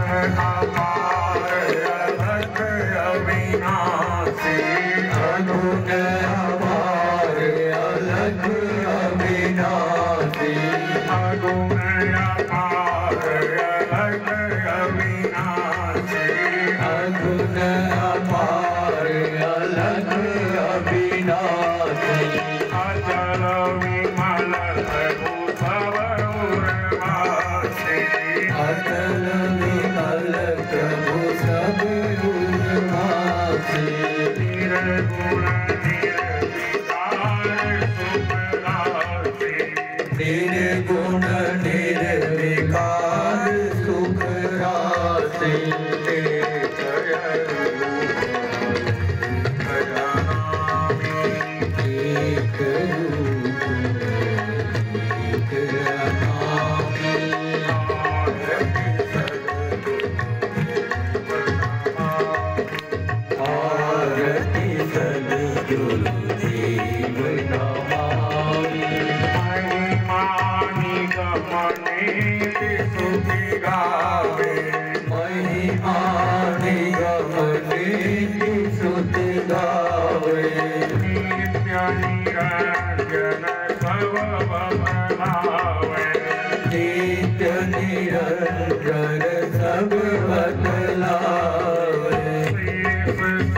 अपार अलग अविनाशी अगुण अपार अलग अविनाशी अगुण अपार अलग अविनाशी अगुण अपार अलग अविनाशी अचल विमल प्रभु सब उर्वासी अचल विमल प्रभु सब उर्वासी निर्गुण निर्विकार सुखरासी निर्गुण निर्विकार सुखरासी नित्य निरंजन सब बतलावे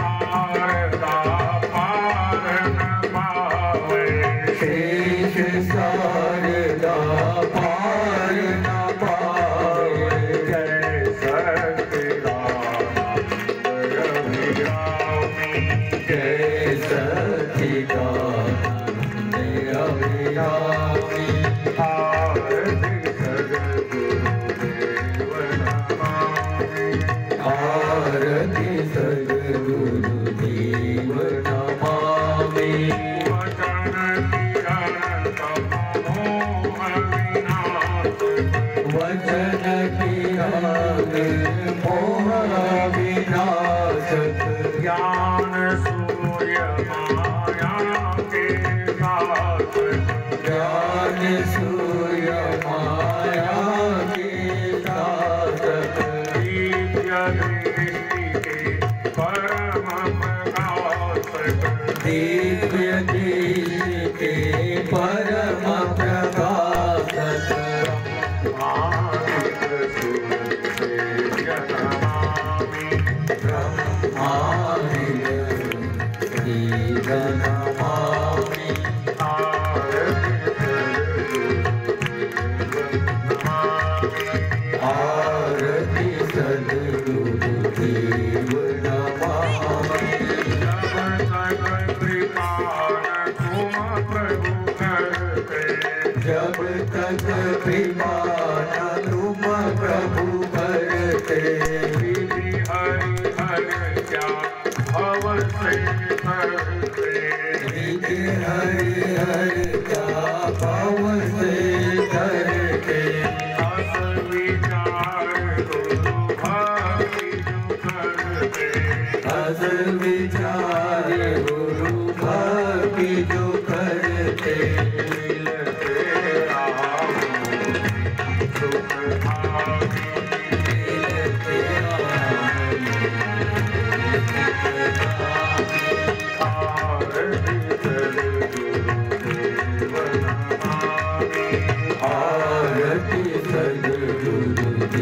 शारदा पार न पावे शेष शारदा पार न पावे जय सच्चिदानंद जय सच्चिदानंद अभिरामी आरती सद्गुरुदेव नमामि वचन किरण मोह विनाशक ज्ञान सूर्य माया के साथ ज्ञान सूर्य माया के साथ दिव्य दृष्टि के परम प्रकाशक दिव्य दृष्टि के परम प्रकाशक आरती सद्गुरुदेव नमामि जब तक कृपा न तुम प्रभु करते विधि हरि हर क्या भव से करते विधि हरि हर क्या भव से करते अस विचार गुरु भक्ति जो करते अस विचार गुरु भक्ति जो करते आरती सद्गुरुदेव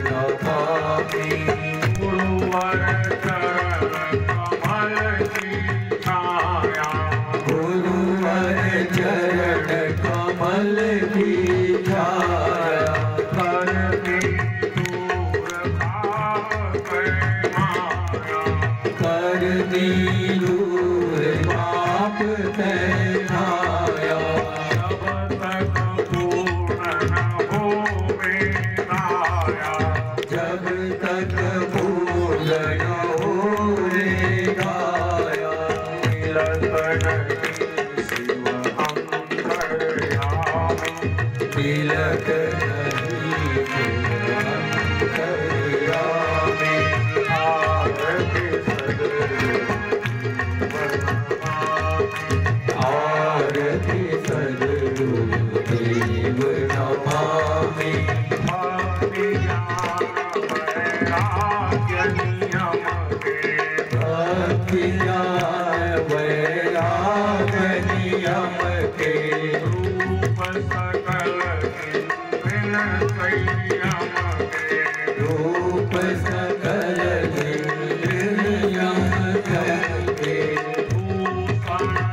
नमामि गुरुवर चरण कमल की छाया गुरुवर चरण कमल की छाया रूप सकल इंद्रियम के भूषण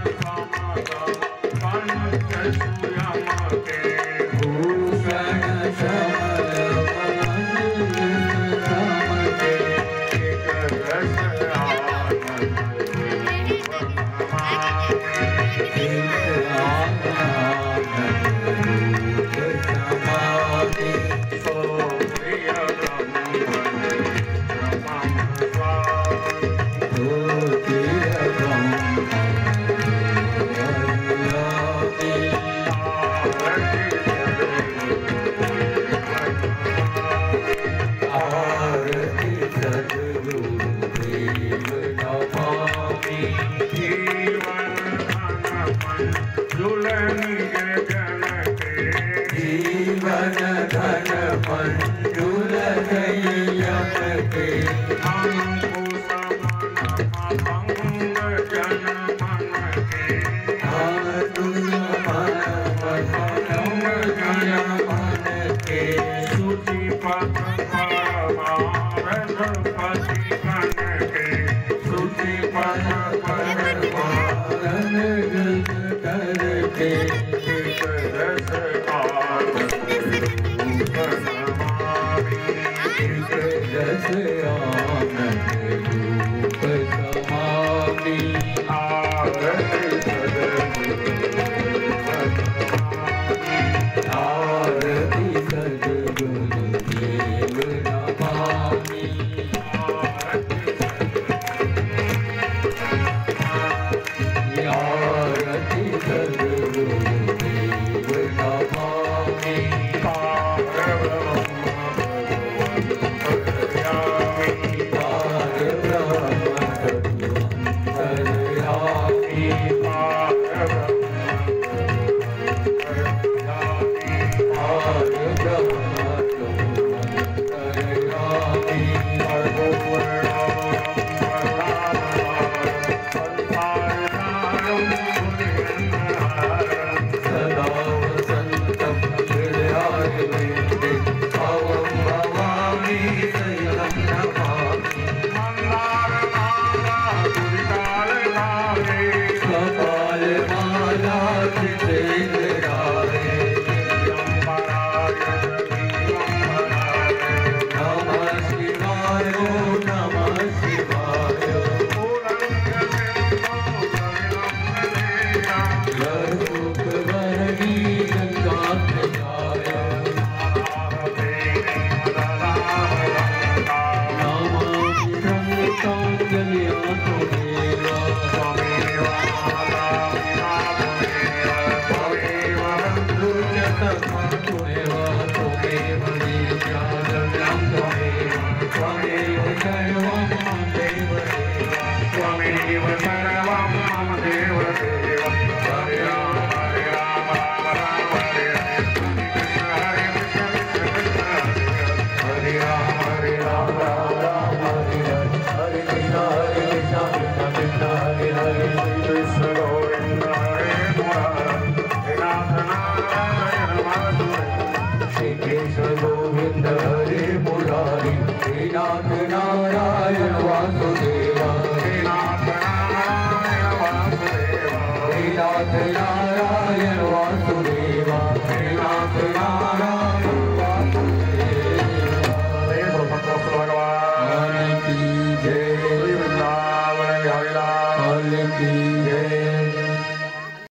की जय।